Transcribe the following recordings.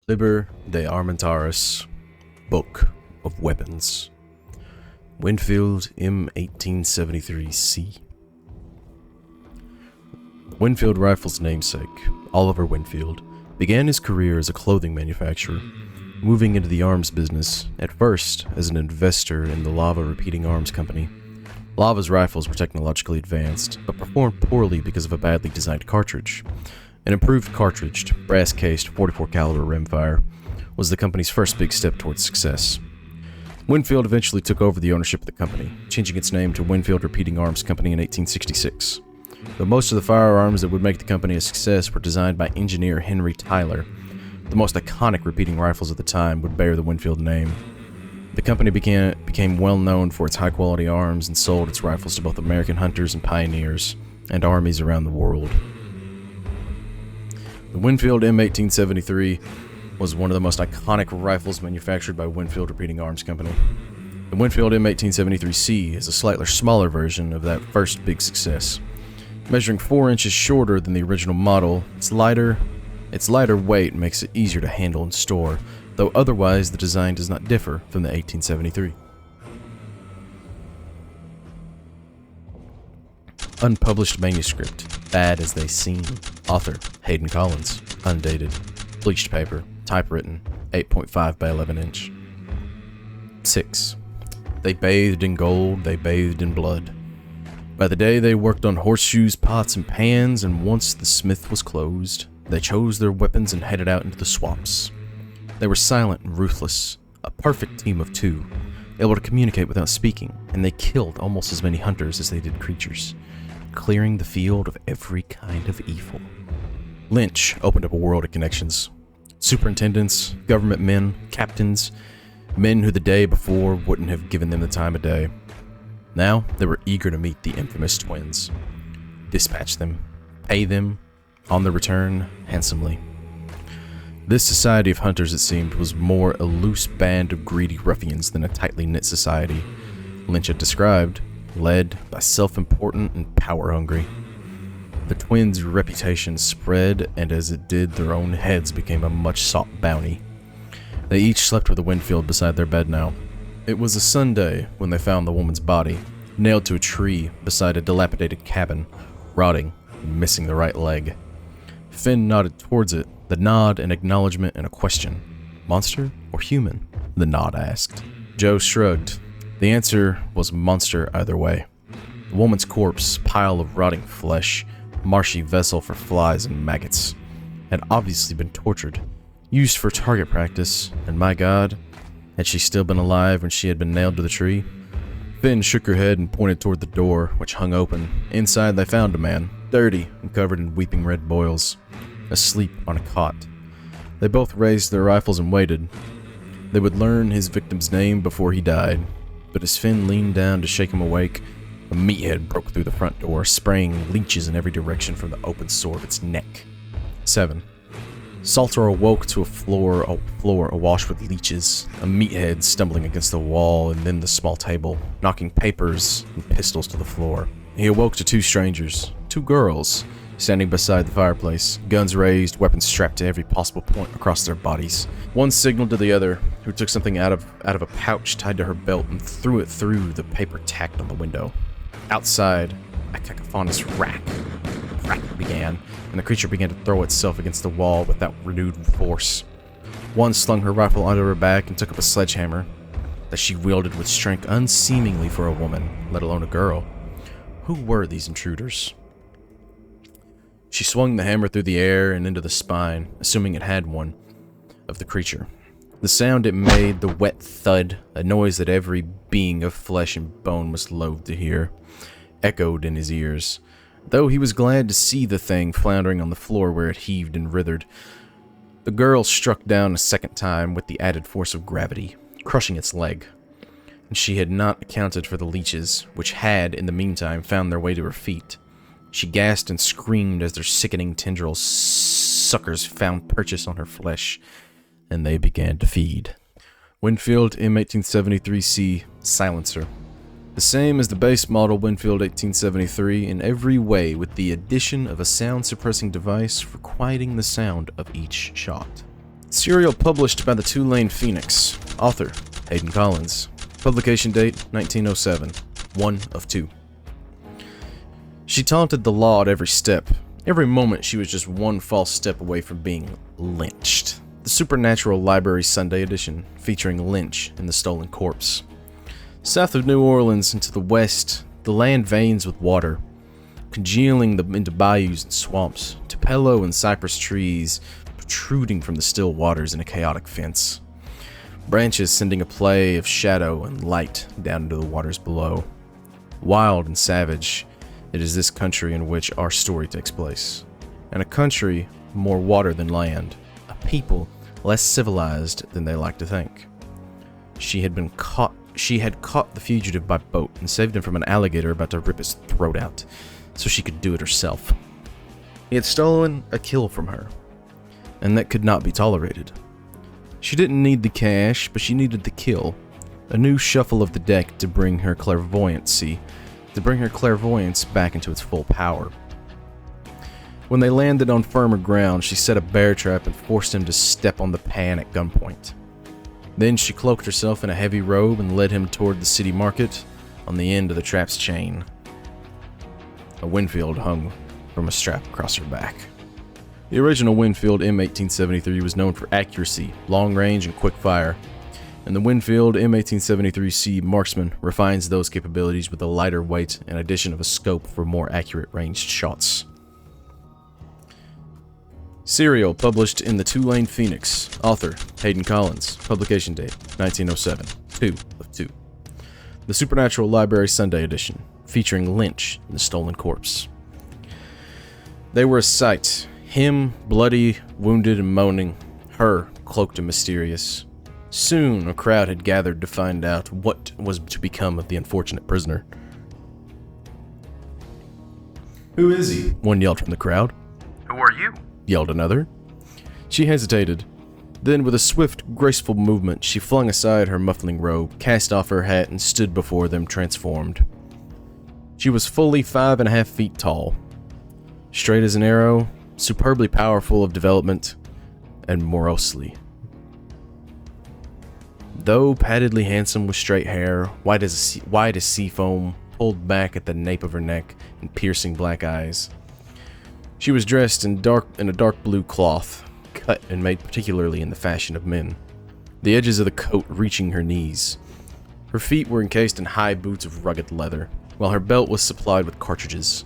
Liber de Armentaris, Book of Weapons. WinField M1873C. WinField Rifle's namesake, Oliver Winfield, began his career as a clothing manufacturer, moving into the arms business, at first as an investor in the Lava Repeating Arms Company. Lava's rifles were technologically advanced, but performed poorly because of a badly designed cartridge. An improved cartridged, brass-cased 44 caliber rimfire was the company's first big step towards success. WinField eventually took over the ownership of the company, changing its name to WinField Repeating Arms Company in 1866. But most of the firearms that would make the company a success were designed by engineer Henry Tyler. The most iconic repeating rifles at the time would bear the WinField name. The company became well known for its high-quality arms and sold its rifles to both American hunters and pioneers, and armies around the world. The WinField M1873 was one of the most iconic rifles manufactured by WinField Repeating Arms Company. The WinField M1873C is a slightly smaller version of that first big success. Measuring 4 inches shorter than the original model, its lighter weight makes it easier to handle and store, though otherwise the design does not differ from the 1873. Unpublished manuscript, Bad as They Seem. Author, Hayden Collins. Undated. Bleached paper. Typewritten. 8.5 by 11 inch. 6. They bathed in gold, they bathed in blood. By the day they worked on horseshoes, pots, and pans, and once the smith was closed, they chose their weapons and headed out into the swamps. They were silent and ruthless, a perfect team of two, able to communicate without speaking, and they killed almost as many hunters as they did creatures, clearing the field of every kind of evil. Lynch opened up a world of connections. Superintendents, government men, captains, men who the day before wouldn't have given them the time of day. Now they were eager to meet the infamous twins, dispatch them, pay them, on the return, handsomely. This society of hunters, it seemed, was more a loose band of greedy ruffians than a tightly knit society Lynch had described, led by self-important and power-hungry. The twins' reputation spread, and as it did, their own heads became a much-sought bounty. They each slept with a WinField beside their bed now. It was a Sunday when they found the woman's body, nailed to a tree beside a dilapidated cabin, rotting and missing the right leg. Finn nodded towards it, the nod an acknowledgement and a question. Monster or human? The nod asked. Joe shrugged. The answer was monster either way. The woman's corpse, pile of rotting flesh, marshy vessel for flies and maggots, had obviously been tortured, used for target practice, and my god, had she still been alive when she had been nailed to the tree? Finn shook her head and pointed toward the door, which hung open. Inside they found a man, dirty and covered in weeping red boils, asleep on a cot. They both raised their rifles and waited. They would learn his victim's name before he died, but as Finn leaned down to shake him awake, a meathead broke through the front door, spraying leeches in every direction from the open sore of its neck. 7. Salter awoke to a floor awash with leeches, a meathead stumbling against the wall and then the small table, knocking papers and pistols to the floor. He awoke to two strangers, two girls, standing beside the fireplace, guns raised, weapons strapped to every possible point across their bodies. One signaled to the other, who took something out of a pouch tied to her belt and threw it through the paper tacked on the window. Outside, a cacophonous crack began, and the creature began to throw itself against the wall without renewed force. One slung her rifle onto her back and took up a sledgehammer that she wielded with strength unseemingly for a woman, let alone a girl. Who were these intruders? She swung the hammer through the air and into the spine, assuming it had one, of the creature. The sound it made, the wet thud, a noise that every being of flesh and bone was loath to hear, echoed in his ears, though he was glad to see the thing floundering on the floor where it heaved and writhed. The girl struck down a second time with the added force of gravity, crushing its leg, and she had not accounted for the leeches, which had, in the meantime, found their way to her feet. She gasped and screamed as their sickening tendrils suckers found purchase on her flesh, and they began to feed. WinField M1873C Silencer. The same as the base model WinField 1873 in every way, with the addition of a sound-suppressing device for quieting the sound of each shot. Serial published by the Tulane Phoenix. Author, Hayden Collins. Publication date, 1907. 1 of 2. She taunted the law at every step. Every moment she was just one false step away from being lynched. The Supernatural Library Sunday edition, featuring Lynch and the Stolen Corpse. South of New Orleans and to the west, the land veins with water, congealing into bayous and swamps, tupelo and cypress trees protruding from the still waters in a chaotic fence. Branches sending a play of shadow and light down into the waters below. Wild and savage, it is this country in which our story takes place. And a country more water than land. A people less civilized than they like to think. She had caught the fugitive by boat and saved him from an alligator about to rip his throat out, so she could do it herself. He had stolen a kill from her, and that could not be tolerated. She didn't need the cash, but she needed the kill. A new shuffle of the deck to bring her clairvoyance back into its full power. When they landed on firmer ground, she set a bear trap and forced him to step on the pan at gunpoint. Then she cloaked herself in a heavy robe and led him toward the city market on the end of the trap's chain. A WinField hung from a strap across her back. The original WinField M1873 was known for accuracy, long range, and quick fire, and the WinField M1873C Marksman refines those capabilities with a lighter weight and addition of a scope for more accurate ranged shots. Serial published in the Tulane Phoenix. Author, Hayden Collins. Publication date, 1907. 2 of 2. The Supernatural Library Sunday edition, featuring Lynch and the Stolen Corpse. They were a sight. Him, bloody, wounded, and moaning. Her, cloaked and mysterious. Soon, a crowd had gathered to find out what was to become of the unfortunate prisoner. "Who is he?" one yelled from the crowd. "Who are you?" yelled another. She hesitated. Then, with a swift, graceful movement, she flung aside her muffling robe, cast off her hat, and stood before them transformed. She was fully 5.5 feet tall, straight as an arrow, superbly powerful of development, and morosely. Though paddedly handsome with straight hair, white as sea foam, pulled back at the nape of her neck, and piercing black eyes. She was dressed in a dark blue cloth, cut and made particularly in the fashion of men, the edges of the coat reaching her knees. Her feet were encased in high boots of rugged leather, while her belt was supplied with cartridges,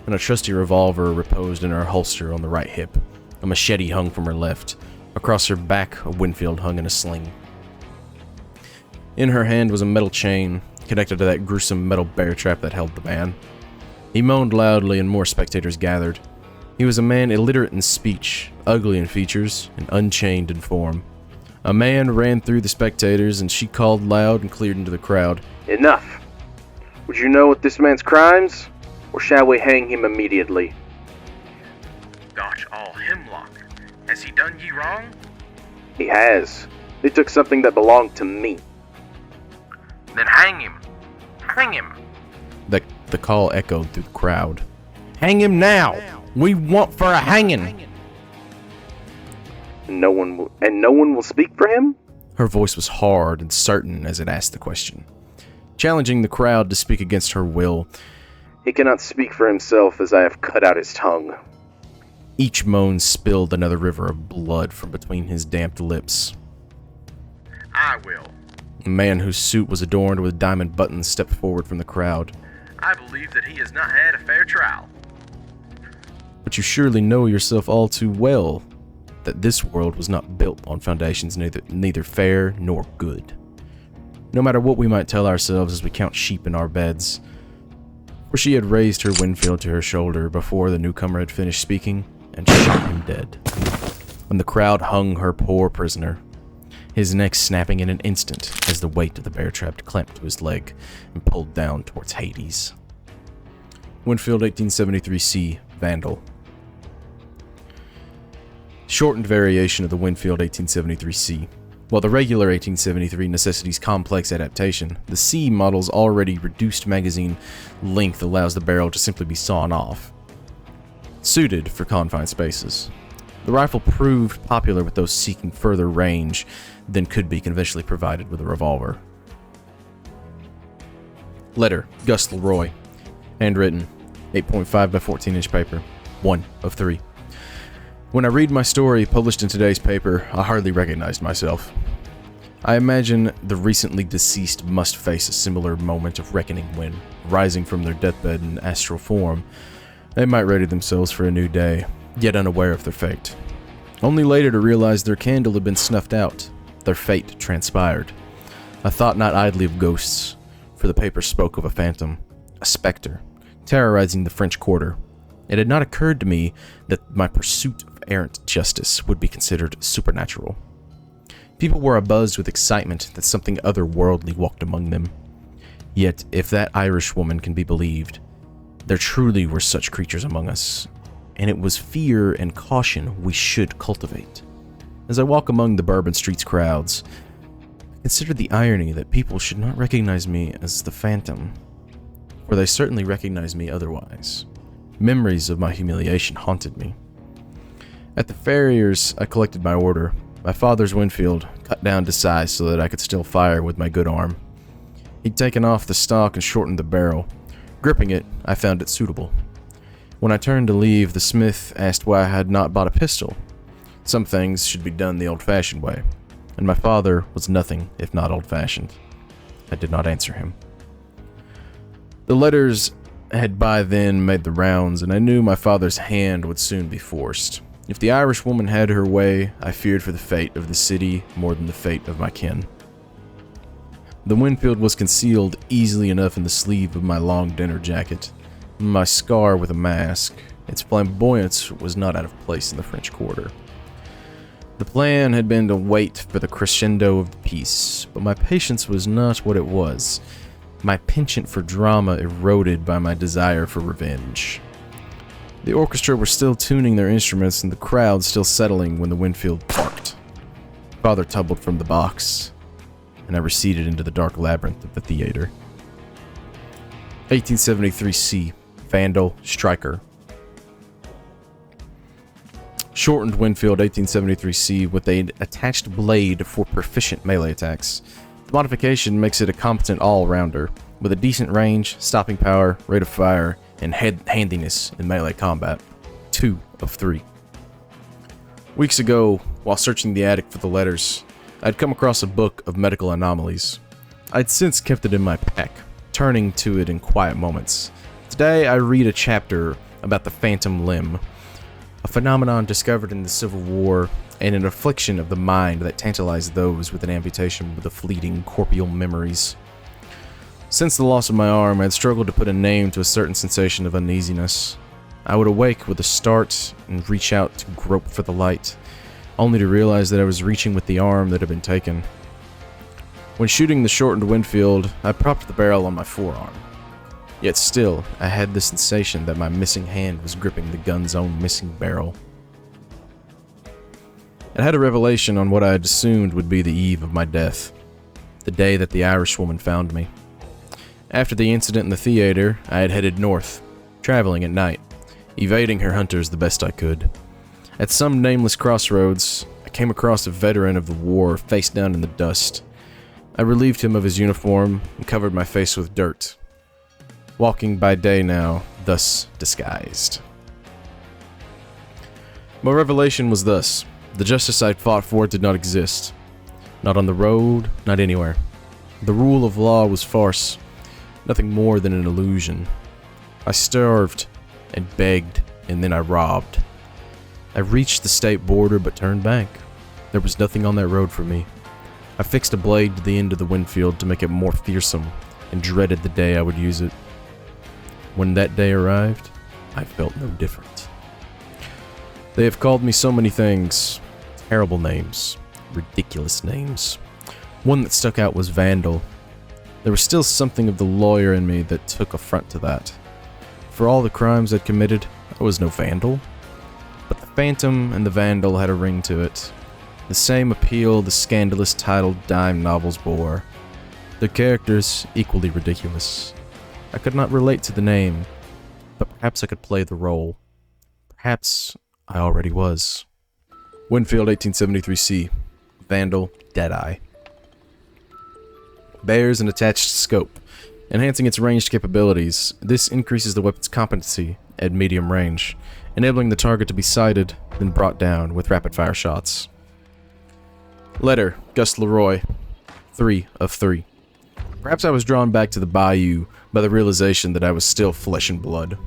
and a trusty revolver reposed in her holster on the right hip. A machete hung from her left. Across her back, a WinField hung in a sling. In her hand was a metal chain, connected to that gruesome metal bear trap that held the man. He moaned loudly and more spectators gathered. He was a man illiterate in speech, ugly in features, and unchained in form. A man ran through the spectators, and she called loud and cleared into the crowd. "Enough! Would you know what this man's crimes? Or shall we hang him immediately?" "Gosh all hemlock! Has he done ye wrong?" "He has. He took something that belonged to me." "Then hang him! Hang him!" The call echoed through the crowd. "Hang him now! We want for a hanging!" No one will speak for him?" Her voice was hard and certain as it asked the question, challenging the crowd to speak against her will. "He cannot speak for himself, as I have cut out his tongue." Each moan spilled another river of blood from between his damped lips. "I will." A man whose suit was adorned with diamond buttons stepped forward from the crowd. "I believe that he has not had a fair trial." "But you surely know yourself all too well that this world was not built on foundations neither fair nor good. No matter what we might tell ourselves as we count sheep in our beds." For she had raised her WinField to her shoulder before the newcomer had finished speaking and shot him dead. When the crowd hung her poor prisoner, his neck snapping in an instant as the weight of the bear trap clamped to his leg and pulled down towards Hades. WinField 1873C, Vandal. Shortened variation of the WinField 1873C. While the regular 1873 necessitates complex adaptation, the C model's already reduced magazine length allows the barrel to simply be sawn off, suited for confined spaces. The rifle proved popular with those seeking further range than could be conventionally provided with a revolver. Letter, Gus Leroy. Handwritten, 8.5 by 14-inch paper. 1 of 3. When I read my story published in today's paper, I hardly recognized myself. I imagine the recently deceased must face a similar moment of reckoning when, rising from their deathbed in astral form, they might ready themselves for a new day, yet unaware of their fate. Only later to realize their candle had been snuffed out, their fate transpired. I thought not idly of ghosts, for the paper spoke of a phantom, a specter, terrorizing the French Quarter. It had not occurred to me that my pursuit of errant justice would be considered supernatural. People were abuzz with excitement that something otherworldly walked among them. Yet, if that Irish woman can be believed, there truly were such creatures among us, and it was fear and caution we should cultivate. As I walk among the Bourbon Street's crowds, I consider the irony that people should not recognize me as the Phantom, for they certainly recognize me otherwise. Memories of my humiliation haunted me. At the farrier's, I collected my order. My father's WinField, cut down to size so that I could still fire with my good arm. He'd taken off the stock and shortened the barrel. Gripping it, I found it suitable. When I turned to leave, the smith asked why I had not bought a pistol. Some things should be done the old-fashioned way, and my father was nothing if not old-fashioned. I did not answer him. The letters had by then made the rounds, and I knew my father's hand would soon be forced. If the Irish woman had her way, I feared for the fate of the city more than the fate of my kin. The WinField was concealed easily enough in the sleeve of my long dinner jacket. My scar with a mask, its flamboyance was not out of place in the French Quarter. The plan had been to wait for the crescendo of the piece, but my patience was not what it was. My penchant for drama eroded by my desire for revenge. The orchestra were still tuning their instruments and the crowd still settling when the WinField parked. Father tumbled from the box, and I receded into the dark labyrinth of the theater. 1873C, Vandal, Striker. Shortened WinField 1873C with an attached blade for proficient melee attacks. The modification makes it a competent all-rounder, with a decent range, stopping power, rate of fire, and handiness in melee combat. 2 of 3. Weeks ago, while searching the attic for the letters, I'd come across a book of medical anomalies. I'd since kept it in my pack, turning to it in quiet moments. Today, I read a chapter about the phantom limb, a phenomenon discovered in the Civil War and an affliction of the mind that tantalized those with an amputation with the fleeting corporeal memories. Since the loss of my arm, I had struggled to put a name to a certain sensation of uneasiness. I would awake with a start and reach out to grope for the light, only to realize that I was reaching with the arm that had been taken. When shooting the shortened WinField, I propped the barrel on my forearm. Yet still, I had the sensation that my missing hand was gripping the gun's own missing barrel. I had a revelation on what I had assumed would be the eve of my death, the day that the Irish woman found me. After the incident in the theater, I had headed north, traveling at night, evading her hunters the best I could. At some nameless crossroads, I came across a veteran of the war face down in the dust. I relieved him of his uniform and covered my face with dirt, walking by day now, thus disguised. My revelation was thus: the justice I'd fought for did not exist. Not on the road, not anywhere. The rule of law was farce, nothing more than an illusion. I starved and begged, and then I robbed. I reached the state border but turned back. There was nothing on that road for me. I fixed a blade to the end of the WinField to make it more fearsome, and dreaded the day I would use it. When that day arrived, I felt no different. They have called me so many things, terrible names, ridiculous names. One that stuck out was Vandal. There was still something of the lawyer in me that took affront to that. For all the crimes I'd committed, I was no vandal. But the Phantom and the Vandal had a ring to it. The same appeal the scandalous titled dime novels bore. Their characters equally ridiculous. I could not relate to the name, but perhaps I could play the role. Perhaps I already was. WinField 1873C. Vandal, Deadeye. Bears an attached scope, enhancing its ranged capabilities. This increases the weapon's competency at medium range, enabling the target to be sighted, then brought down with rapid-fire shots. Letter, Gus Leroy, 3 of 3. Perhaps I was drawn back to the bayou by the realization that I was still flesh and blood.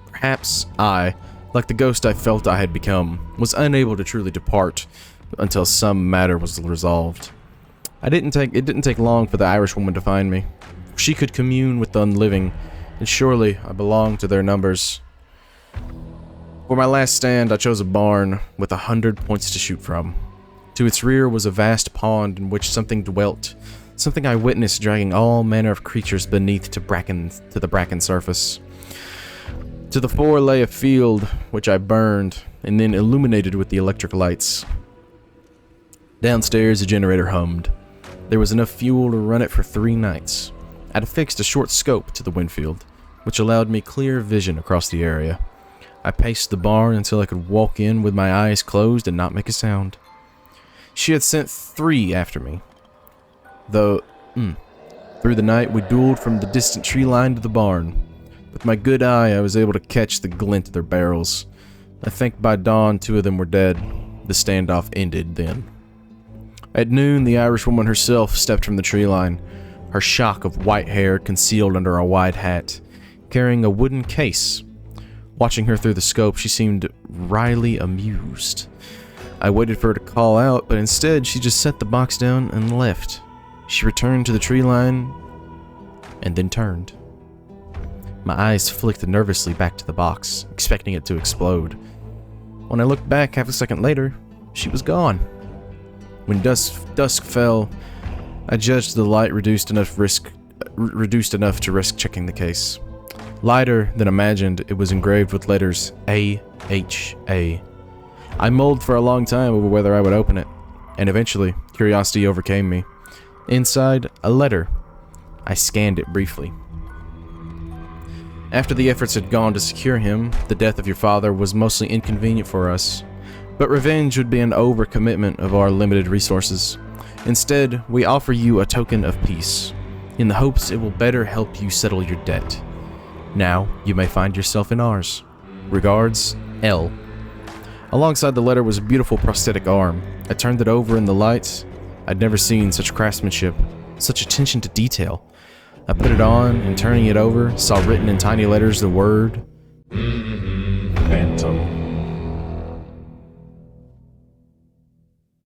Perhaps I, like the ghost I felt I had become, was unable to truly depart until some matter was resolved. It didn't take long for the Irish woman to find me. She could commune with the unliving, and surely I belonged to their numbers. For my last stand, I chose a barn with 100 points to shoot from. To its rear was a vast pond in which something dwelt, something I witnessed dragging all manner of creatures beneath to the bracken surface. To the fore lay a field, which I burned, and then illuminated with the electric lights. Downstairs, a generator hummed. There was enough fuel to run it for 3 nights. I'd affixed a short scope to the WinField, which allowed me clear vision across the area. I paced the barn until I could walk in with my eyes closed and not make a sound. She had sent 3 after me. Though, through the night we dueled from the distant tree line to the barn. With my good eye, I was able to catch the glint of their barrels. I think by dawn 2 of them were dead. The standoff ended then. At noon, the Irishwoman herself stepped from the tree line, her shock of white hair concealed under a wide hat, carrying a wooden case. Watching her through the scope, she seemed wryly amused. I waited for her to call out, but instead she just set the box down and left. She returned to the tree line and then turned. My eyes flicked nervously back to the box, expecting it to explode. When I looked back half a second later, she was gone. When dusk fell, I judged the light reduced enough to risk checking the case. Lighter than imagined, it was engraved with letters A-H-A. I mulled for a long time over whether I would open it, and eventually, curiosity overcame me. Inside, a letter. I scanned it briefly. After the efforts had gone to secure him, the death of your father was mostly inconvenient for us. But revenge would be an overcommitment of our limited resources. Instead, we offer you a token of peace, in the hopes it will better help you settle your debt. Now, you may find yourself in ours. Regards, L. Alongside the letter was a beautiful prosthetic arm. I turned it over in the light. I'd never seen such craftsmanship, such attention to detail. I put it on, and turning it over, saw written in tiny letters the word Phantom.